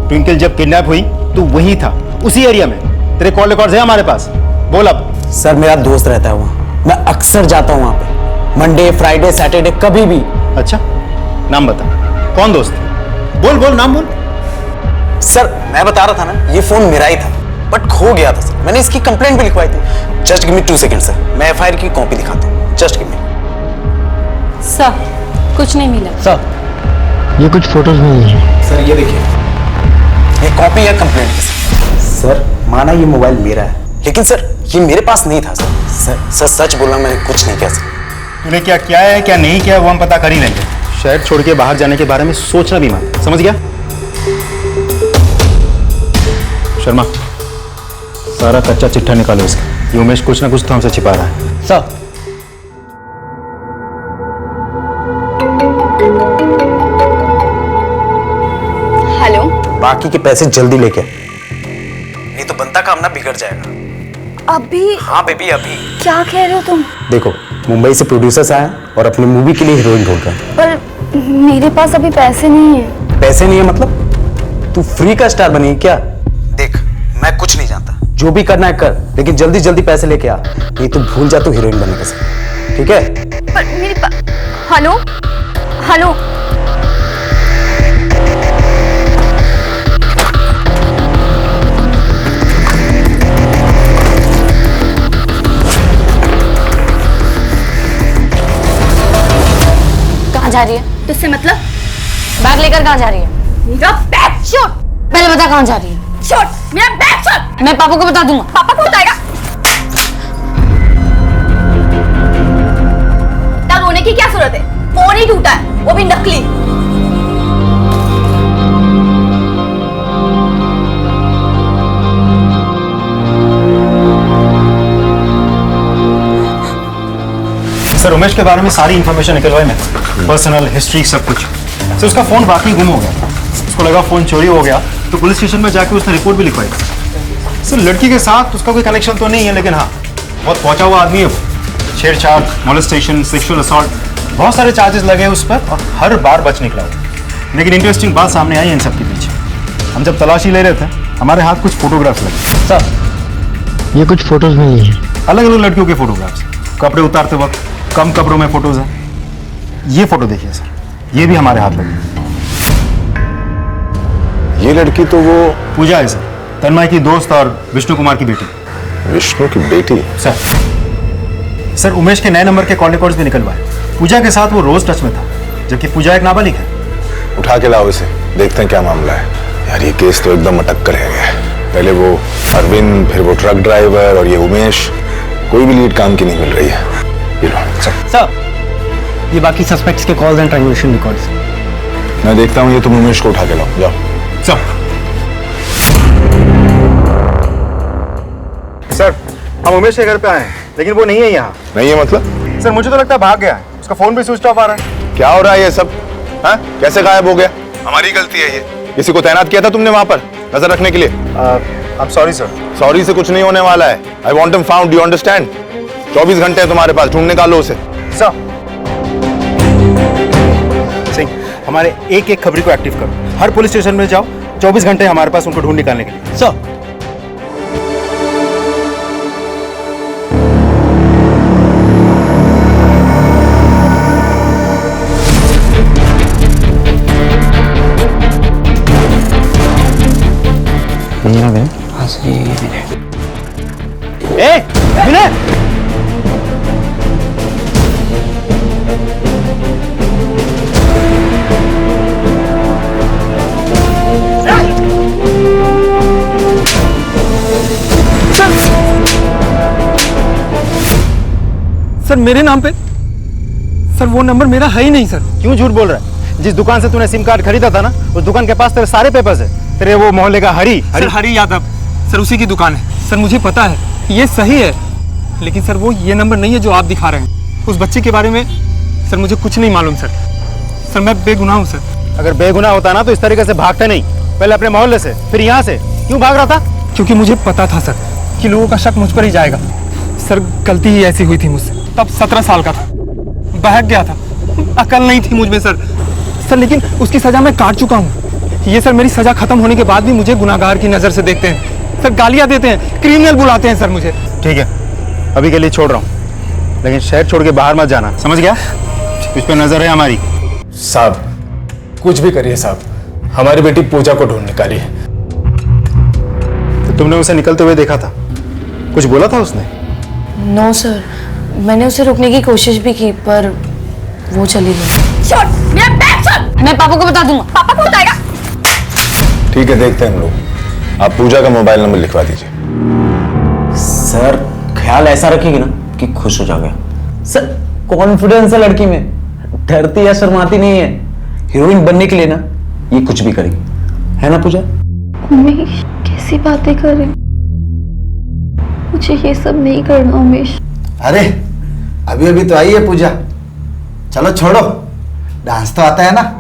ट्विंकल जब किडनैप हुई तो वही था, उसी एरिया में। तेरे कॉल रिकॉर्ड्स है हमारे पास, बोल अब। सर मेरा दोस्त रहता है वहाँ, मैं अक्सर जाता हूँ वहाँ पे, मंडे फ्राइडे सैटरडे कभी भी। अच्छा नाम बता, कौन दोस्त? बोल बोल नाम बोल। सर मैं बता रहा था ना, ये फोन मेरा ही था बट खो गया था सर। मैंने इसकी कंप्लेंट भी लिखवाई थी। Just give me 2 second sir, मैं FIR की कॉपी दिखाता हूँ। Just give me. सर कुछ नहीं मिला। सर ये कुछ फोटोज नहीं है सर, ये देखिए, ये कॉपी है कंप्लेंट की। सर माना ये मोबाइल मेरा है, लेकिन सर ये मेरे पास नहीं था सर। सर सच बोलना, मैंने कुछ नहीं किया सर। तूने क्या किया है क्या नहीं किया वो हम पता कर ही लेंगे। शहर छोड़ के बाहर जाने के बारे में सोचना भी मत, समझ गया? शर्मा सारा कच्चा चिट्ठा निकालो इसका, ये उमेश कुछ ना कुछ तो हमसे छिपा रहा है। सर हेलो, बाकी के पैसे जल्दी लेके, नहीं तो बनता काम ना बिगड़ जाएगा। अभी? हाँ बेबी अभी। क्या कह रहे हो तुम? देखो मुंबई से प्रोड्यूसर्स आए और अपनी मूवी के लिए हीरोइन ढूंढ रहे हैं। पर मेरे पास अभी पैसे नहीं है। पैसे नहीं है मतलब? तू फ्री का स्टार बनी क्या? देख मैं कुछ नहीं जानता, जो भी करना है कर, लेकिन जल्दी जल्दी पैसे लेके आ, नहीं तो भूल जा तू हीरोइन बनने का। ठीक है? पर मेरे हेलो हेलो, कहाँ जा रही है? तुझसे मतलब? बैग लेकर कहाँ जा रही है? मेरा बैग छोड़। पहले बता कहाँ जा रही है? छोड़ मेरा बैग छोड़। मैं पापा को बता दूंगा। पापा को बताएगा? इतना रोने की क्या जरूरत है? फोन ही टूटा है, वो भी नकली। सर उमेश के बारे में सारी इंफॉर्मेशन निकलवाई मैं, पर्सनल हिस्ट्री सब कुछ। सर उसका फोन वाकई गुम हो गया, उसको लगा फोन चोरी हो गया तो पुलिस स्टेशन में जाके उसने रिपोर्ट भी लिखवाई। सर लड़की के साथ उसका कोई कनेक्शन तो नहीं है, लेकिन हाँ बहुत पहुंचा हुआ आदमी है वो। छेड़छाड़, मोलेस्टेशन, सेक्सुअल असॉल्ट, बहुत सारे चार्जेस लगे उस पर और हर बार बच निकला वो। लेकिन इंटरेस्टिंग बात सामने आई इन सब के पीछे। हम जब तलाशी ले रहे थे हमारे हाथ कुछ फोटोग्राफ्स लगे। सर ये कुछ फोटोज नहीं है, अलग अलग लड़कियों के फोटोग्राफ्स, कपड़े उतारते वक्त, कम कपड़ों में फोटोज हैं। ये फोटो देखिए सर, ये भी हमारे हाथ लगी। ये लड़की तो वो पूजा है सर, तन्मय की दोस्त और विष्णु कुमार की बेटी। विष्णु की बेटी? सर उमेश के नए नंबर के कॉल रिकॉर्ड्स भी निकलवाए। पूजा के साथ वो रोज टच में था, जबकि पूजा एक नाबालिग है। उठा के लाओ इसे, देखते हैं क्या मामला है। यार ये केस तो एकदम अटक कर रह गया है। पहले वो अरविंद, फिर वो ट्रक ड्राइवर और ये उमेश, कोई भी लीड काम की नहीं मिल रही है। सर ये बाकी सस्पेक्ट्स के कॉल्स एंड ट्रांजैक्शन रिकॉर्ड्स। मैं देखता हूँ, ये तुम उमेश को उठा के लाओ, जाओ। सर हम उमेश के घर पे आए हैं, लेकिन वो नहीं है यहाँ। नहीं है मतलब? सर मुझे तो लगता है भाग गया है, उसका फोन भी स्विच ऑफ आ रहा है। क्या हो रहा है ये सब? हाँ कैसे गायब हो गया? हमारी गलती है ये। किसी को तैनात किया था तुमने वहां पर नजर रखने के लिए? I'm sorry sir. सॉरी से कुछ नहीं होने वाला है। I want him found, you understand? 24 घंटे है तुम्हारे पास, ढूंढ निकालो उसे। सर सिंह, हमारे एक एक खबरी को एक्टिव करो, हर पुलिस स्टेशन में जाओ, 24 घंटे हमारे पास उनको ढूंढ निकालने के लिए। सर हाँ सर ये मिले। सर मेरे नाम पे? सर वो नंबर मेरा है ही नहीं सर। क्यों झूठ बोल रहा है? जिस दुकान से तूने सिम कार्ड खरीदा था ना, उस दुकान के पास तेरे सारे पेपर्स है। तेरे वो मोहल्ले का हरी सर हरी यादव, सर उसी की दुकान है। सर मुझे पता है ये सही है, लेकिन सर वो ये नंबर नहीं है जो आप दिखा रहे हैं। उस बच्चे के बारे में सर मुझे कुछ नहीं मालूम सर। सर मैं बेगुनाह हूँ सर। अगर बेगुनाह होता ना तो इस तरीके से भागते नहीं, पहले अपने मोहल्ले से फिर यहाँ से। क्यों भाग रहा था? क्योंकि मुझे पता था सर कि लोगों का शक मुझ पर ही जाएगा। सर गलती ही ऐसी हुई थी मुझसे, तब 17 साल का था, बहक गया था, अकल नहीं थी मुझ में सर। सर लेकिन उसकी सजा मैं काट चुका हूँ। ये सर मेरी सजा खत्म होने के बाद भी मुझे गुनाहगार की नजर से देखते हैं सर, गालियां देते हैं, क्रिमिनल बुलाते हैं सर मुझे। ठीक है, अभी के लिए छोड़ रहा हूँ, लेकिन शहर छोड़ के बाहर मत जाना, समझ गया? इस पे नजर है हमारी। साहब कुछ भी करिए साहब, हमारी बेटी पूजा को ढूंढ निकालिए। तो तुमने उसे निकलते हुए देखा था, कुछ बोला था उसने? नो सर, मैंने उसे रोकने की कोशिश भी की पर वो चली गई। मैं पापा को बता दूंगा। पापा को बताएगा? ठीक है, देखते हैं हम लोग। आप पूजा का मोबाइल नंबर लिखवा दीजिए। सर ख्याल ऐसा रखेगी ना कि खुश हो जाओगे। सर कॉन्फिडेंस है लड़की में, डरती या शर्माती नहीं है। हीरोइन बनने के लिए ना ये कुछ भी करेगी, है ना पूजा? उमेश कैसी बातें कर रहे, मुझे ये सब नहीं करना उमेश। अरे अभी अभी तो आई है पूजा, चलो छोड़ो, डांस तो आता है ना।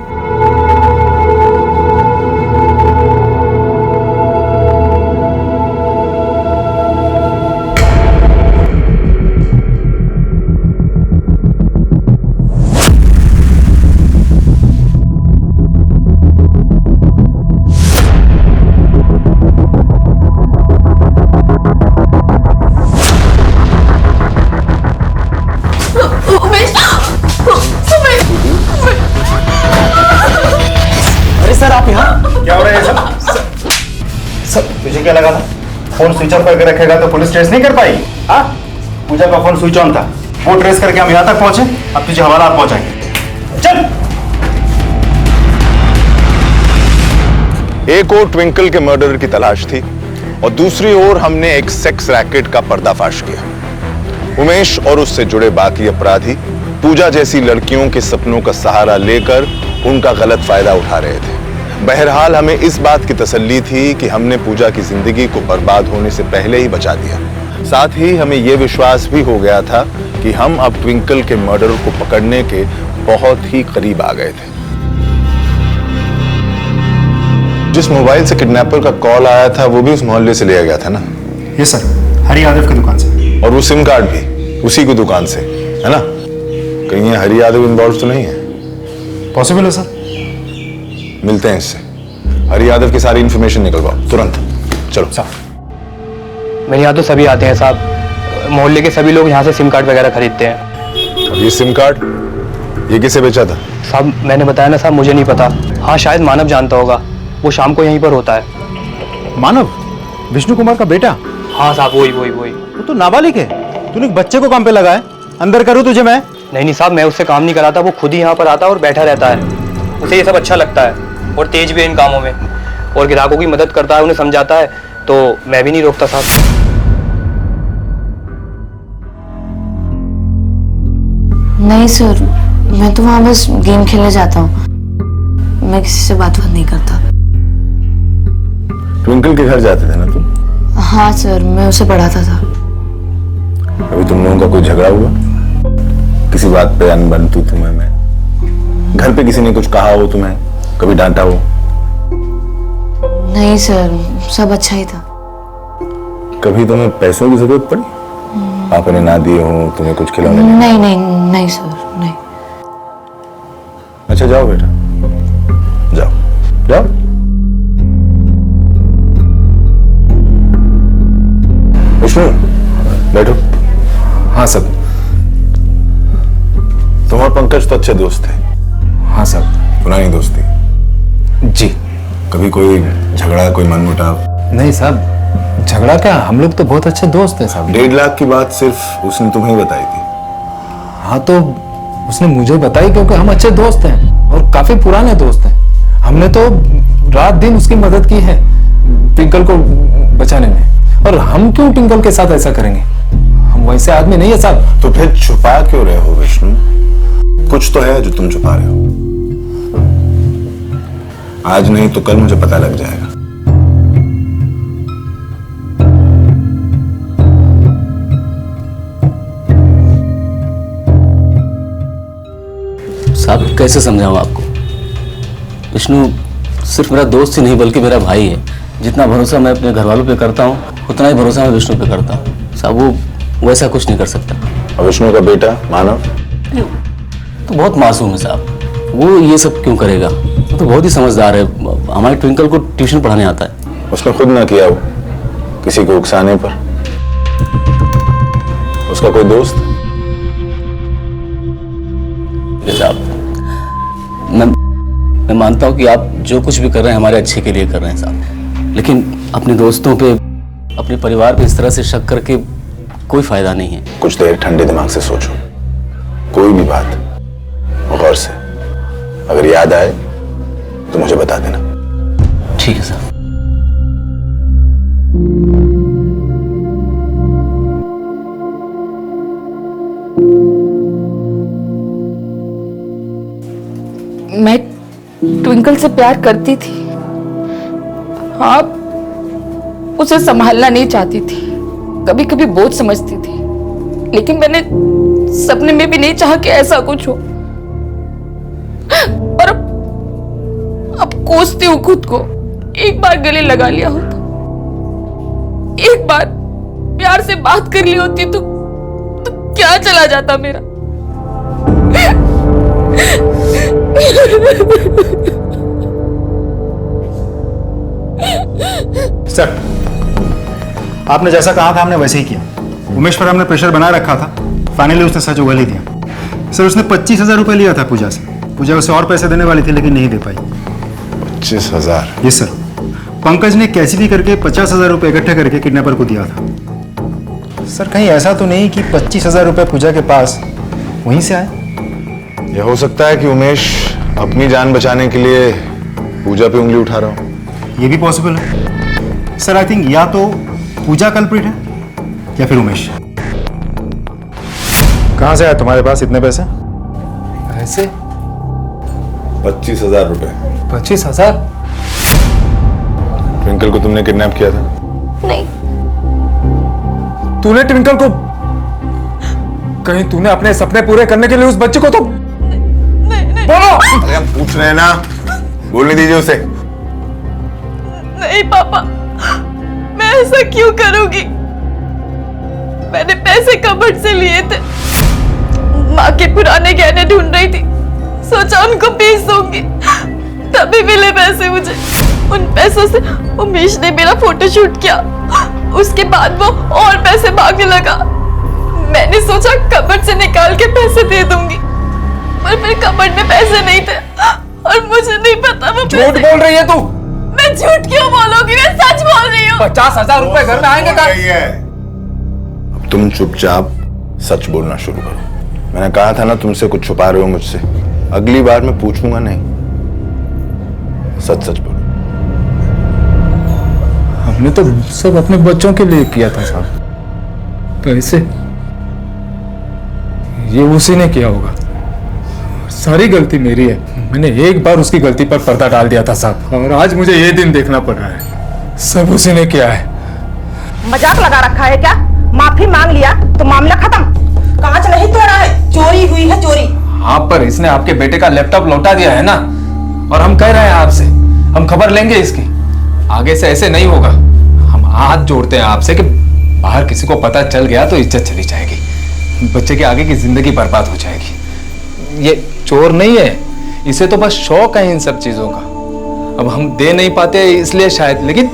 सर आप यहाँ क्या हो रहा है सब? सब तुझे क्या लगा था फोन स्विच ऑफ करके रखेगा तो पुलिस ट्रेस नहीं कर पाएगी? हाँ, पूजा का फोन स्विच ऑन था, वो ट्रेस करके हम यहाँ तक पहुंचे, अब तुझे हवालात पहुंचाएंगे। चल। एक और ट्विंकल के मर्डर की तलाश थी और दूसरी ओर हमने एक सेक्स रैकेट का पर्दाफाश किया। उमेश और उससे जुड़े बाकी अपराधी पूजा जैसी लड़कियों के सपनों का सहारा लेकर उनका गलत फायदा उठा रहे थे। बहरहाल हमें इस बात की तसल्ली थी कि हमने पूजा की जिंदगी को बर्बाद होने से पहले ही बचा दिया। साथ ही हमें यह विश्वास भी हो गया था कि हम अब ट्विंकल के मर्डर को पकड़ने के बहुत ही करीब आ गए थे। जिस मोबाइल से किडनैपर का कॉल आया था वो भी उस मोहल्ले से लिया गया था ना? ये सर, हरी यादव की दुकान से। और वो सिम कार्ड भी उसी की दुकान से, है ना? कहीं ये हरी यादव इन्वॉल्व तो नहीं है? पॉसिबल है सर। मिलते हैं इससे, हरी यादव की सारी इंफॉर्मेशन निकलवाओ तुरंत। चलो साहब। मेरे यहाँ तो सभी आते हैं साहब, मोहल्ले के सभी लोग यहाँ से सिम कार्ड वगैरह खरीदते हैं। अब ये सिम कार्ड ये किसे बेचा था? साहब मैंने बताया ना साहब, मुझे नहीं पता। हाँ शायद मानव जानता होगा, वो शाम को यहीं पर होता है। मानव? विष्णु कुमार का बेटा? हाँ साहब वही। वो तो नाबालिग है, तूने एक बच्चे को काम पे लगाया। अंदर करूँ तुझे मैं? नहीं साहब, मैं उससे काम नहीं कराता, वो खुद ही यहाँ पर आता है और बैठा रहता है। उसे ये सब अच्छा लगता है और तेज भी है इन कामों में, और ग्राहकों की मदद करता है, उन्हें समझाता है, तो मैं भी नहीं रोकता साहब। नहीं सर, मैं तो वहाँ बस गेम खेलने जाता हूँ, मैं किसी से बात नहीं करता। ट्विंकल के घर जाते थे ना तुम? हाँ सर, मैं उसे पढ़ाता था। अभी तुम लोगों का कोई झगड़ा हुआ किसी बात पे? अनबन तू तुम्हें मैं, घर पे किसी ने कुछ कहा हो तुम्हें, कभी डांटा हो? नहीं सर, सब अच्छा ही था। कभी तुम्हें पैसों की जरूरत पड़ी? पापा ने ना दिए हो तुम्हें कुछ खिलौने? नहीं सर, नहीं। अच्छा जाओ बेटा, जाओ। विष्णु बैठो। हाँ सर। तुम और पंकज तो अच्छे दोस्त थे? हाँ सर। पुरानी दोस्ती? जी। कभी कोई झगड़ा, कोई मनमुटाव? नहीं साहब, झगड़ा क्या, हम लोग तो बहुत अच्छे दोस्त हैं साहब। 1.5 लाख की बात सिर्फ उसने तुम्हें बताई थी? हाँ तो उसने मुझे बताई क्योंकि हम अच्छे दोस्त हैं और काफी पुराने दोस्त हैं। हमने तो रात दिन उसकी मदद की है ट्विंकल को बचाने में, और हम क्यों ट्विंकल के साथ ऐसा करेंगे? हम वैसे आदमी नहीं है साहब। तो फिर छुपा क्यों रहे हो विष्णु? कुछ तो है जो तुम छुपा रहे हो। आज नहीं तो कल मुझे पता लग जाएगा। कैसे समझाऊं आपको। विष्णु सिर्फ मेरा दोस्त ही नहीं बल्कि मेरा भाई है। जितना भरोसा मैं अपने घर वालों पे करता हूँ उतना ही भरोसा मैं विष्णु पे करता हूँ साहब। वो वैसा कुछ नहीं कर सकता। और विष्णु का बेटा मानव तो बहुत मासूम है साहब, वो ये सब क्यों करेगा? वो तो बहुत ही समझदार है। हमारे ट्विंकल को ट्यूशन पढ़ाने आता है। उसने खुद ना किया, वो किसी को उकसाने पर। उसका कोई दोस्त? साहब मैं मानता हूँ कि आप जो कुछ भी कर रहे हैं हमारे अच्छे के लिए कर रहे हैं साहब, लेकिन अपने दोस्तों पे, अपने परिवार पे इस तरह से शक करके कोई फायदा नहीं है। कुछ देर ठंडे दिमाग से सोचो, कोई भी बात गौर से, अगर याद आए तो मुझे बता देना। ठीक है साहब। मैं ट्विंकल से प्यार करती थी, हाँ, उसे संभालना नहीं चाहती थी, कभी कभी बोझ समझती थी, लेकिन मैंने सपने में भी नहीं चाहा कि ऐसा कुछ हो। और अब कोसती हूँ खुद को। एक बार गले लगा लिया होता, एक बार प्यार से बात कर ली होती तो क्या चला जाता मेरा। सर, आपने जैसा कहा था हमने वैसे ही किया। उमेश पर हमने प्रेशर बना रखा था, फाइनली उसने सच उगल ही दिया। सर, उसने 25,000 रुपए लिया था पूजा से। पूजा उसे और पैसे देने वाली थी लेकिन नहीं दे पाई। 25,000? Yes sir. पंकज ने कैसे भी करके 50,000 रुपए इकट्ठे करके किडनैपर को दिया था। सर, कहीं ऐसा तो नहीं कि 25,000 रुपए पूजा के पास वहीं से आए? यह हो सकता है कि उमेश अपनी जान बचाने के लिए पूजा पे उंगली उठा रहा हो। ये भी पॉसिबल है सर। आई थिंक या तो पूजा कल्प्रिट है या फिर उमेश। कहां से आए तुम्हारे पास इतने पैसे? ऐसे 25,000 रुपए। 25,000? ट्विंकल को तुमने किडनैप किया था? नहीं। तूने ट्विंकल को, कहीं तूने अपने सपने पूरे करने के लिए उस बच्चे को तो बोलो। अरे हम पूछ रहे हैं ना, बोलने दीजिए उसे। नहीं पापा, मैं ऐसा क्यों करूंगी? मैंने पैसे कबर्ड से लिए थे, माँ के पुराने गहने ढूंढ रही थी, सोचा उनको बेच दूंगी, तभी मिले पैसे मुझे। उन पैसों से उमेश ने मेरा फोटोशूट किया, उसके बाद वो और पैसे मांगने लगा। मैंने सोचा कबर्ड से निकाल के पैसे दे दूंगी, पर फिर कबर्ड में पैसे नहीं थे और मुझे नहीं पता वो झूठ बोल रही है तू। मैं झूठ क्यों बोलूंगी? मैं सच बोल रही हूँ। 50,000 रुपए घर में आएंगे कहाँ? अब तुम चुपचाप सच बोलना शुरू करो। मैंने कहा था ना तुमसे कुछ छुपा रहे हो मुझसे। अगली बार मैं पूछूंगा नहीं, सच सच बोलो। हमने तो सब अपने बच्चों के लिए किया था साहब। पैसे ये उसी ने किया होगा। सारी गलती मेरी है। मैंने एक बार उसकी गलती पर पर्दा डाल दिया था साहब, और आज मुझे ये दिन देखना पड़ रहा है। सब उसी ने किया है। मजाक लगा रखा है क्या? माफी मांग लिया तो मामला खत्म। कांच नहीं तोड़ा है, चोरी हुई है चोरी। हाँ, पर इसने आपके बेटे का लैपटॉप लौटा दिया है ना, और हम कह रहे हैं आपसे, हम खबर लेंगे इसकी। आगे से ऐसे नहीं होगा। हम हाथ जोड़ते हैं आपसे कि बाहर किसी को पता चल गया तो इज्जत चली जाएगी, बच्चे के आगे की जिंदगी बर्बाद हो जाएगी। ये चोर नहीं है, इसे तो बस शौक है इन सब चीजों का। अब हम दे नहीं पाते इसलिए शायद, लेकिन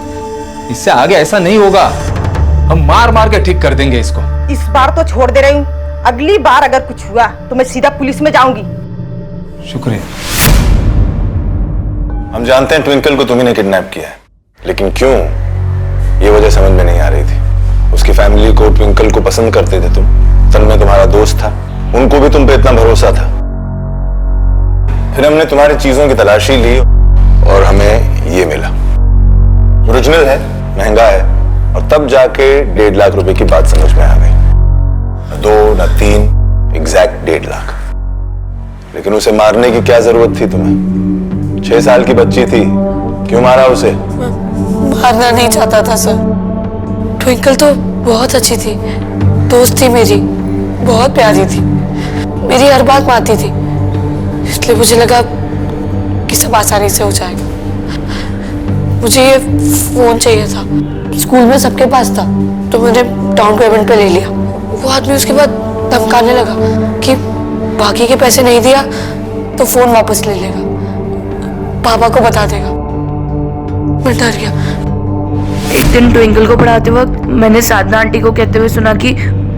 इससे आगे ऐसा नहीं होगा। हम मार मार के ठीक कर देंगे इसको। इस बार तो छोड़ दे रही हूँ, अगली बार अगर कुछ हुआ तो मैं सीधा पुलिस में जाऊंगी। शुक्रिया। हम जानते हैं ट्विंकल को तुम्ही ने किडनैप किया है, लेकिन क्यों, ये वजह समझ में नहीं आ रही थी। उसकी फैमिली को, ट्विंकल को पसंद करते थे तुम, तन में तुम्हारा दोस्त था, उनको भी तुम पे इतना भरोसा था। फिर हमने तुम्हारी चीजों की तलाशी ली और हमें ये मिला। ओरिजिनल है, महंगा है, और तब जाके 1.5 लाख रुपए की बात समझ में आ गई। न 2 न 3, एग्जैक्ट 1.5 लाख। लेकिन उसे मारने की क्या जरूरत थी तुम्हें? 6 साल की बच्ची थी, क्यों मारा उसे? मारना नहीं चाहता था सर। ट्विंकल तो बहुत अच्छी थी, दोस्त थी मेरी, बहुत प्यारी थी, मेरी हर बात मानती थी। इसलिए मुझे लगा कि सब आसानी से हो जाएगा। मुझे ये फोन चाहिए था, स्कूल में सबके पास था, तो मैंने डाउन पेमेंट पे ले लिया। वो आदमी उसके बाद धमकाने लगा कि बाकी के पैसे नहीं दिया तो फोन वापस ले लेगा, पापा को बता देगा। मैं डर गया। एक दिन ट्विंकल को पढ़ाते वक्त मैंने साधना आंटी को कहते हुए सुना कि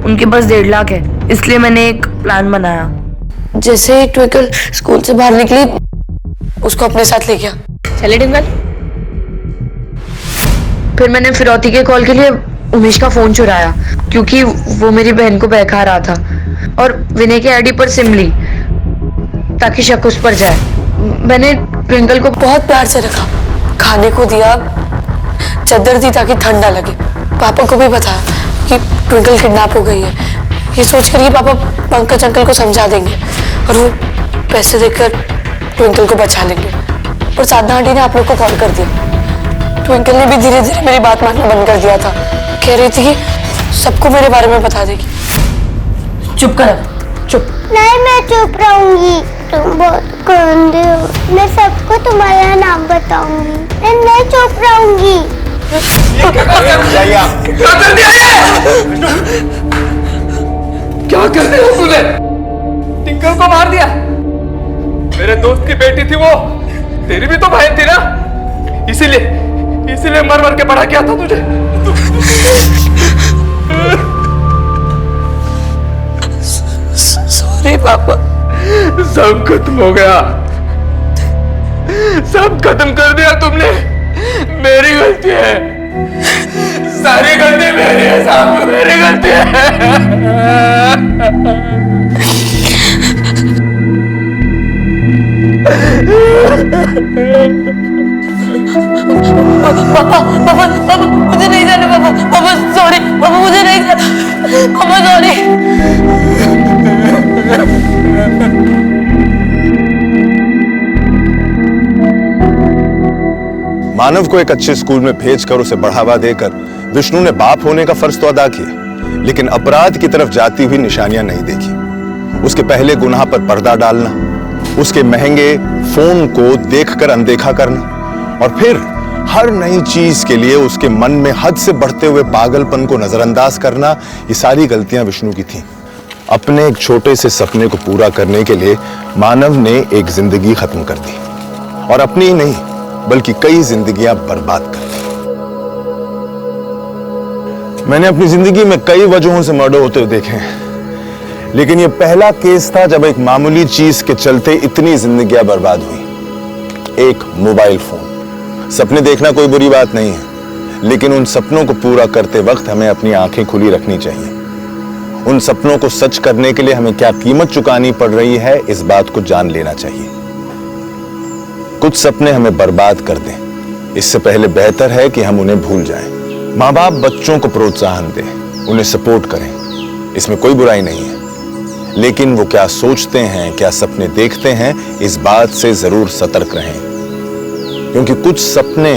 उनके पास 1.5 लाख है, इसलिए मैंने एक प्लान बनाया। जैसे ही ट्विंकल स्कूल से बाहर निकली, उसको अपने साथ ले गया। चले ट्विंकल। फिर मैंने फिरौती के कॉल के लिए उमेश का फोन चुराया, क्योंकि वो मेरी बहन को बहका रहा था, और विनय के आईडी पर सिम ली ताकि शक उस पर जाए। मैंने ट्विंकल को बहुत प्यार से रखा, खाने को दिया, चादर दी ताकि ठंड ना लगे। पापा को भी बताया कि ट्विंकल किडनैप हो गई है, ये सोचकर कि पापा पंकज अंकल को समझा देंगे और वो पैसे देकर ट्विंकल को बचा लेंगे। पर साधना आंटी ने आप लोग को कॉल कर दिया। ट्विंकल ने भी धीरे धीरे मेरी बात मानना बंद कर दिया था, कह रही थी कि सबको मेरे बारे में बता देगी। चुप कर, चुप। नहीं, मैं चुप रहूंगी। तुम बहुत गंदे हो। मैं सबको तुम्हारा नाम बताऊंगी। मैं नहीं चुप रहूंगी। क्या कर दिया ये? क्या कर दिया तूने? टिंकल को मार दिया। मेरे दोस्त की बेटी थी वो, तेरी भी तो बहन थी ना, इसीलिए मर के पढ़ा क्या था तुझे। सॉरी पापा। सब खत्म हो गया, सब खत्म कर दिया तुमने। मेरी गलती है, सारी गलती मेरी है साहब, मेरी गलती है। पापा मुझे नहीं जाना। पापा सॉरी, पापा मुझे नहीं जाना। पापा सॉरी। मानव को एक अच्छे स्कूल में भेजकर उसे बढ़ावा देकर विष्णु ने बाप होने का फर्ज तो अदा किया, लेकिन अपराध की तरफ जाती हुई निशानियां नहीं देखी। उसके पहले गुनाह पर पर्दा डालना, उसके महंगे फोन को देखकर अनदेखा करना, और फिर हर नई चीज के लिए उसके मन में हद से बढ़ते हुए पागलपन को नजरअंदाज करना, ये सारी गलतियां विष्णु की थीं। अपने एक छोटे से सपने को पूरा करने के लिए मानव ने एक जिंदगी खत्म कर दी, और अपनी ही नहीं बल्कि कई जिंदगियां बर्बाद कर दी। मैंने अपनी जिंदगी में कई वजहों से मर्डर होते हुए देखे हैं, लेकिन यह पहला केस था जब एक मामूली चीज के चलते इतनी जिंदगियां बर्बाद हुई। एक मोबाइल फोन। सपने देखना कोई बुरी बात नहीं है, लेकिन उन सपनों को पूरा करते वक्त हमें अपनी आंखें खुली रखनी चाहिए। उन सपनों को सच करने के लिए हमें क्या कीमत चुकानी पड़ रही है, इस बात को जान लेना चाहिए। कुछ सपने हमें बर्बाद कर दें, इससे पहले बेहतर है कि हम उन्हें भूल जाएं। माँ बाप बच्चों को प्रोत्साहन दें, उन्हें सपोर्ट करें, इसमें कोई बुराई नहीं है, लेकिन वो क्या सोचते हैं, क्या सपने देखते हैं, इस बात से जरूर सतर्क रहें, क्योंकि कुछ सपने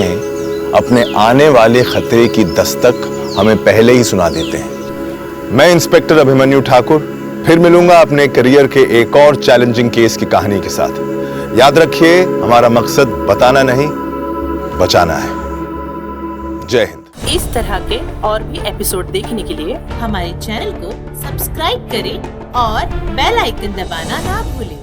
अपने आने वाले खतरे की दस्तक हमें पहले ही सुना देते हैं। मैं इंस्पेक्टर अभिमन्यु ठाकुर फिर मिलूंगा अपने करियर के एक और चैलेंजिंग केस की कहानी के साथ। याद रखिए, हमारा मकसद बताना नहीं, बचाना है। जय हिंद। इस तरह के और भी एपिसोड देखने के लिए हमारे चैनल को सब्सक्राइब करें और बेल आइकन दबाना ना भूलें।